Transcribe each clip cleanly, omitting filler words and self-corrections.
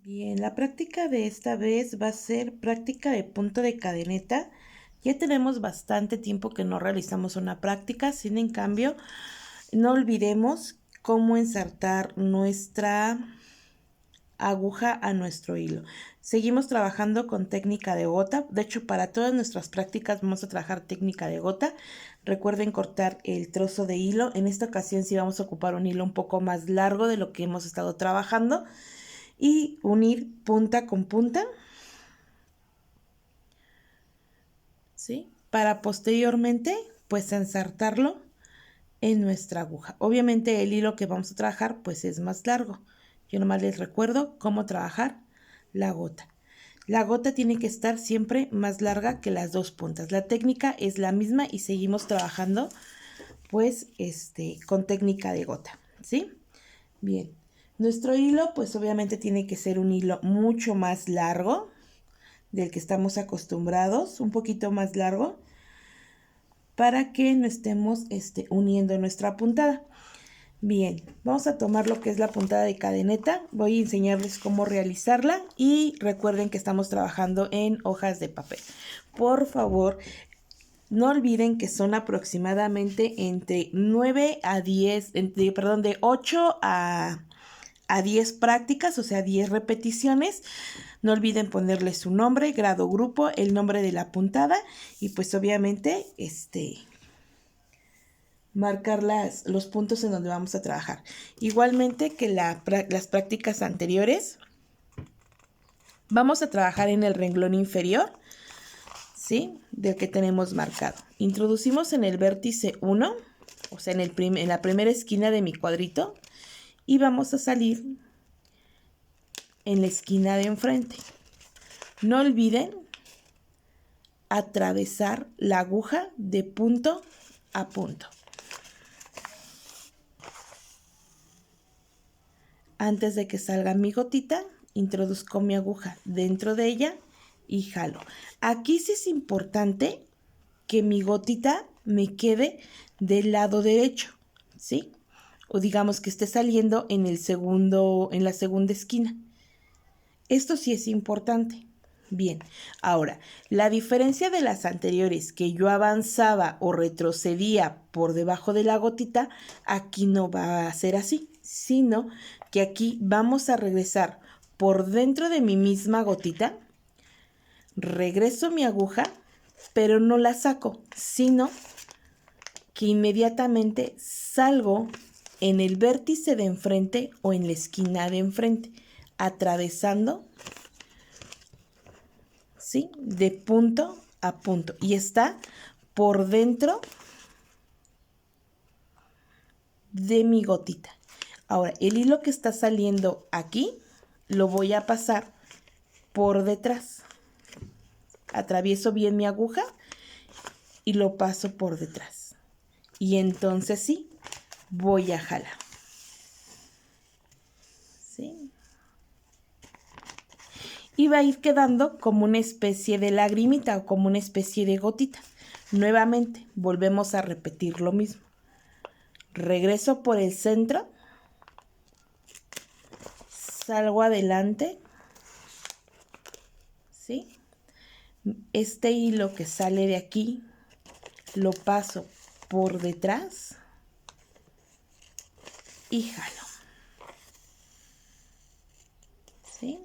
Bien, la práctica de esta vez va a ser práctica de punto de cadeneta. Ya tenemos bastante tiempo que no realizamos una práctica, sin en cambio, no olvidemos cómo ensartar nuestra aguja a nuestro hilo. Seguimos trabajando con técnica de gota. De hecho, para todas nuestras prácticas vamos a trabajar técnica de gota. Recuerden cortar el trozo de hilo. En esta ocasión sí vamos a ocupar un hilo un poco más largo de lo que hemos estado trabajando y unir punta con punta, ¿sí? Para posteriormente pues ensartarlo en nuestra aguja. Obviamente el hilo que vamos a trabajar pues es más largo. Yo nomás les recuerdo cómo trabajar la gota. La gota tiene que estar siempre más larga que las dos puntas. La técnica es la misma y seguimos trabajando pues con técnica de gota, ¿sí? Bien, nuestro hilo pues obviamente tiene que ser un hilo mucho más largo del que estamos acostumbrados, un poquito más largo, para que no estemos uniendo nuestra puntada. Bien, vamos a tomar lo que es la puntada de cadeneta. Voy a enseñarles cómo realizarla y recuerden que estamos trabajando en hojas de papel. Por favor, no olviden que son aproximadamente entre 9 a 10, de 8 a 10 prácticas, o sea, 10 repeticiones. No olviden ponerle su nombre, grado, grupo, el nombre de la puntada y pues obviamente marcar los puntos en donde vamos a trabajar. Igualmente que las prácticas anteriores, vamos a trabajar en el renglón inferior, ¿sí? Del que tenemos marcado. Introducimos en el vértice 1, o sea, en la primera esquina de mi cuadrito, y vamos a salir en la esquina de enfrente. No olviden atravesar la aguja de punto a punto. Antes de que salga mi gotita, introduzco mi aguja dentro de ella y jalo. Aquí sí es importante que mi gotita me quede del lado derecho, ¿sí? O digamos que esté saliendo en la segunda esquina. Esto sí es importante. Bien, ahora, la diferencia de las anteriores, que yo avanzaba o retrocedía por debajo de la gotita, aquí no va a ser así, sino que aquí vamos a regresar por dentro de mi misma gotita, regreso mi aguja, pero no la saco, sino que inmediatamente salgo en el vértice de enfrente o en la esquina de enfrente, atravesando, ¿sí? De punto a punto. Y está por dentro de mi gotita. Ahora, el hilo que está saliendo aquí, lo voy a pasar por detrás. Atravieso bien mi aguja y lo paso por detrás. Y entonces sí, voy a jalar. ¿Sí? Y va a ir quedando como una especie de lagrimita o como una especie de gotita. Nuevamente, volvemos a repetir lo mismo. Regreso por el centro, salgo adelante, ¿sí? Este hilo que sale de aquí lo paso por detrás y jalo, ¿sí?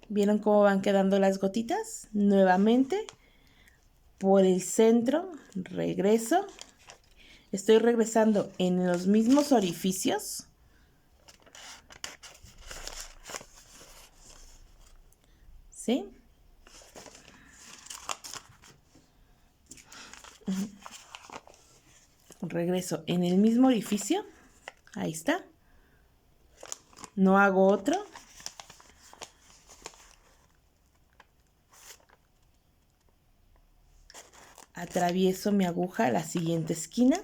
¿Vieron cómo van quedando las gotitas? Nuevamente, por el centro, regreso. Estoy regresando en los mismos orificios. ¿Sí? Regreso en el mismo orificio. Ahí está. No hago otro. Atravieso mi aguja a la siguiente esquina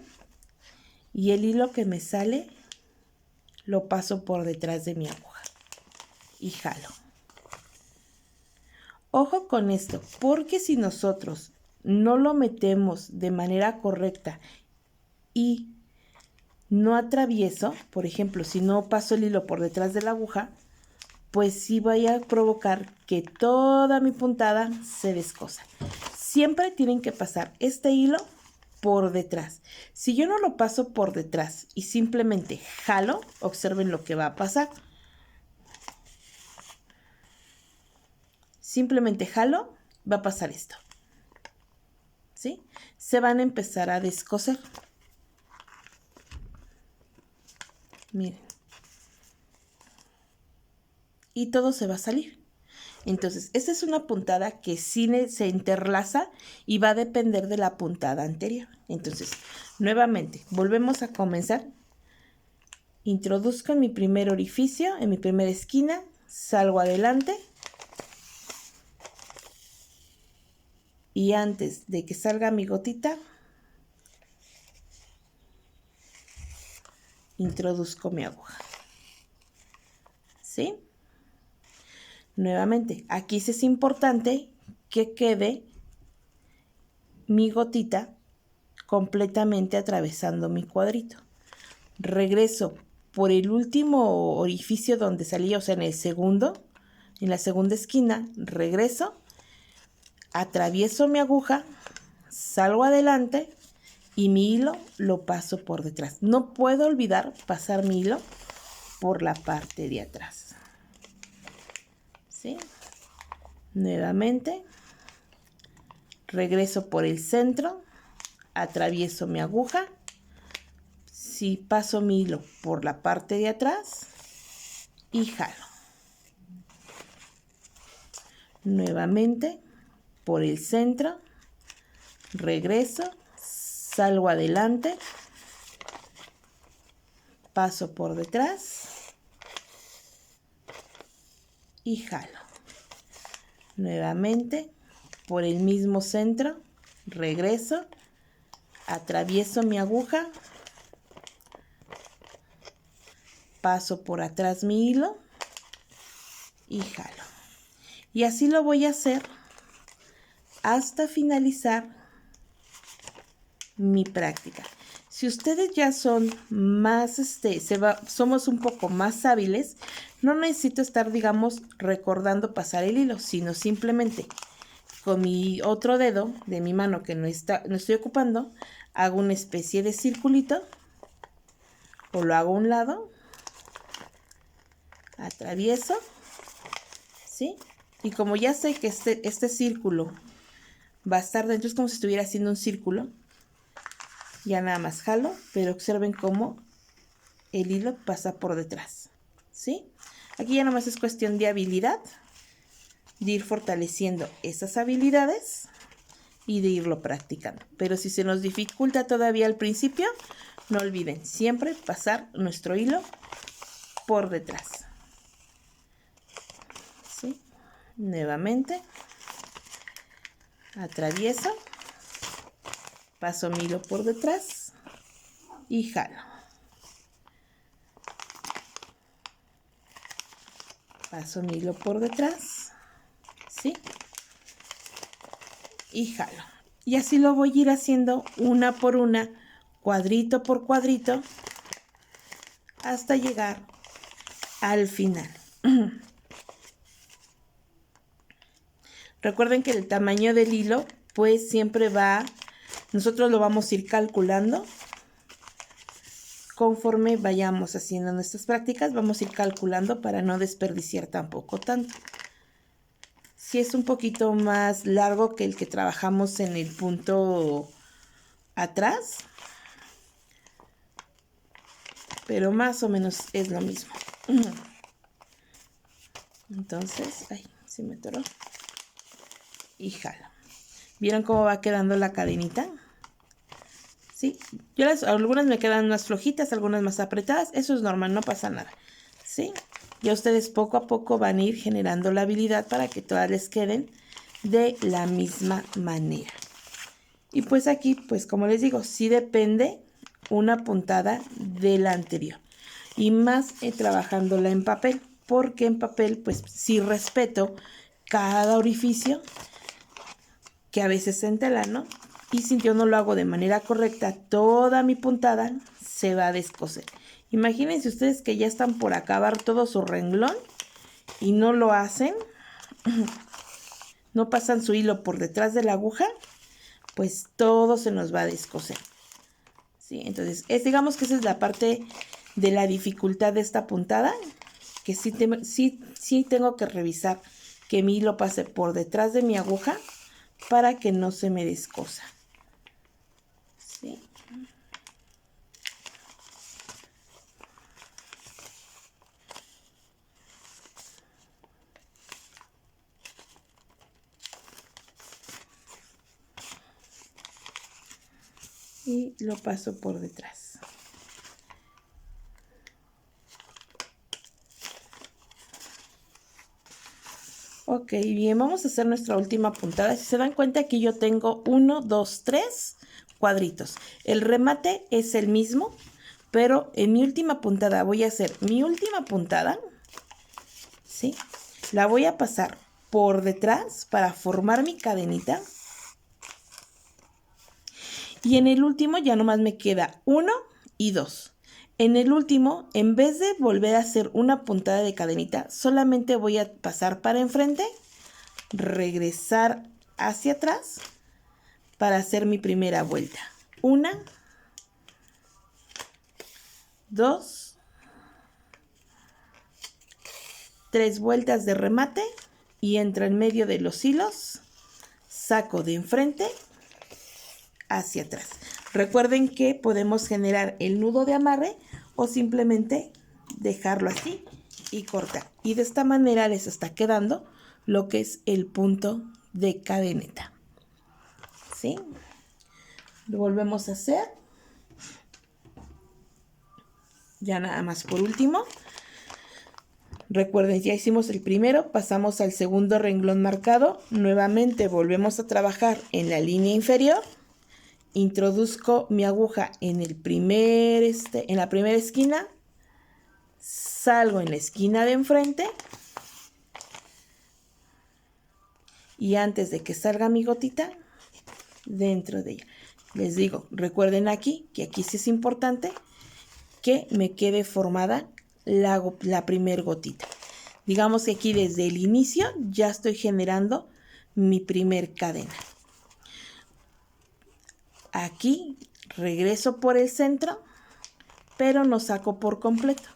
y el hilo que me sale lo paso por detrás de mi aguja y jalo. Ojo con esto, porque si nosotros no lo metemos de manera correcta y no atravieso, por ejemplo, si no paso el hilo por detrás de la aguja, pues sí voy a provocar que toda mi puntada se descosa. Siempre tienen que pasar este hilo por detrás. Si yo no lo paso por detrás y simplemente jalo, observen lo que va a pasar. Simplemente jalo, va a pasar esto. ¿Sí? Se van a empezar a descoser. Miren. Y todo se va a salir. Entonces, esta es una puntada que sí se interlaza y va a depender de la puntada anterior. Entonces, nuevamente, volvemos a comenzar. Introduzco en mi primer orificio, en mi primera esquina, salgo adelante. Y antes de que salga mi gotita, introduzco mi aguja. ¿Sí? Nuevamente, aquí sí es importante que quede mi gotita completamente atravesando mi cuadrito. Regreso por el último orificio donde salí, o sea, en la segunda esquina, regreso, atravieso mi aguja, salgo adelante y mi hilo lo paso por detrás. No puedo olvidar pasar mi hilo por la parte de atrás. ¿Sí? Nuevamente, regreso por el centro, atravieso mi aguja, si paso mi hilo por la parte de atrás y jalo. Nuevamente, por el centro, regreso, salgo adelante, paso por detrás y jalo. Nuevamente, por el mismo centro, regreso, atravieso mi aguja, paso por atrás mi hilo y jalo. Y así lo voy a hacer hasta finalizar mi práctica. Si ustedes ya son más, somos un poco más hábiles, no necesito estar, digamos, recordando pasar el hilo, sino simplemente con mi otro dedo de mi mano que no estoy ocupando, hago una especie de circulito o lo hago a un lado, atravieso, ¿sí? Y como ya sé que este círculo va a estar dentro, es como si estuviera haciendo un círculo, ya nada más jalo, pero observen cómo el hilo pasa por detrás, ¿sí? Aquí ya nada más es cuestión de habilidad, de ir fortaleciendo esas habilidades y de irlo practicando. Pero si se nos dificulta todavía al principio, no olviden siempre pasar nuestro hilo por detrás. ¿Sí? Nuevamente, atravieso, paso mi hilo por detrás y jalo. Paso mi hilo por detrás, ¿sí? Y jalo. Y así lo voy a ir haciendo una por una, cuadrito por cuadrito, hasta llegar al final. Recuerden que el tamaño del hilo, pues siempre nosotros lo vamos a ir calculando. Conforme vayamos haciendo nuestras prácticas, vamos a ir calculando para no desperdiciar tampoco tanto. Si es un poquito más largo que el que trabajamos en el punto atrás, pero más o menos es lo mismo. Entonces, ay, se me atoró. Y jalo. ¿Vieron cómo va quedando la cadenita? ¿Sí? Algunas me quedan más flojitas, algunas más apretadas. Eso es normal, no pasa nada. ¿Sí? Ya ustedes poco a poco van a ir generando la habilidad para que todas les queden de la misma manera. Y pues aquí, pues como les digo, sí depende una puntada de la anterior. Y más trabajándola en papel, porque en papel pues sí respeto cada orificio, que a veces en tela, ¿no? Y si yo no lo hago de manera correcta, toda mi puntada se va a descoser. Imagínense ustedes que ya están por acabar todo su renglón y no lo hacen, no pasan su hilo por detrás de la aguja, pues todo se nos va a descoser. ¿Sí? Entonces, digamos que esa es la parte de la dificultad de esta puntada, que sí tengo que revisar que mi hilo pase por detrás de mi aguja para que no se me descosa. ¿Sí? Y lo paso por detrás. Ok, bien, vamos a hacer nuestra última puntada. Si se dan cuenta, aquí yo tengo 1, 2, 3 cuadritos. El remate es el mismo, pero en mi última puntada voy a hacer mi última puntada, ¿sí? La voy a pasar por detrás para formar mi cadenita. Y en el último ya nomás me queda 1 y 2. En el último, en vez de volver a hacer una puntada de cadenita, solamente voy a pasar para enfrente, regresar hacia atrás para hacer mi primera vuelta. 1, 2, 3 vueltas de remate y entro en medio de los hilos, saco de enfrente hacia atrás. Recuerden que podemos generar el nudo de amarre o simplemente dejarlo así y cortar. Y de esta manera les está quedando lo que es el punto de cadeneta. ¿Sí? Lo volvemos a hacer. Ya nada más por último. Recuerden, ya hicimos el primero, pasamos al segundo renglón marcado. Nuevamente volvemos a trabajar en la línea inferior. Introduzco mi aguja en la primera esquina, salgo en la esquina de enfrente y antes de que salga mi gotita, dentro de ella. Les digo, recuerden aquí, que aquí sí es importante que me quede formada la primer gotita. Digamos que aquí desde el inicio ya estoy generando mi primer cadena. Aquí regreso por el centro, pero no saco por completo,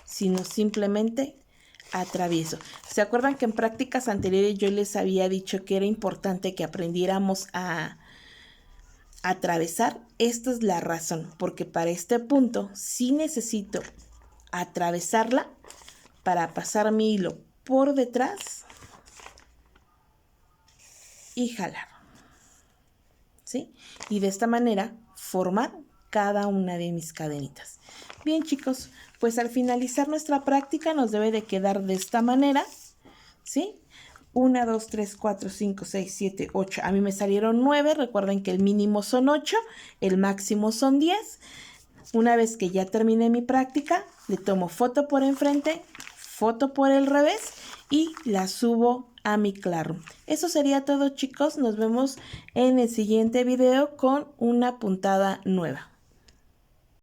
sino simplemente atravieso. ¿Se acuerdan que en prácticas anteriores yo les había dicho que era importante que aprendiéramos a atravesar? Esta es la razón, porque para este punto sí necesito atravesarla para pasar mi hilo por detrás y jalar. ¿Sí? Y de esta manera formar cada una de mis cadenitas. Bien, chicos, pues al finalizar nuestra práctica nos debe de quedar de esta manera, ¿sí? 1, 2, 3, 4, 5, 6, 7, 8. A mí me salieron 9. Recuerden que el mínimo son 8, el máximo son 10. Una vez que ya terminé mi práctica, le tomo foto por enfrente, foto por el revés y la subo a mi Classroom. Eso sería todo, chicos. Nos vemos en el siguiente video con una puntada nueva.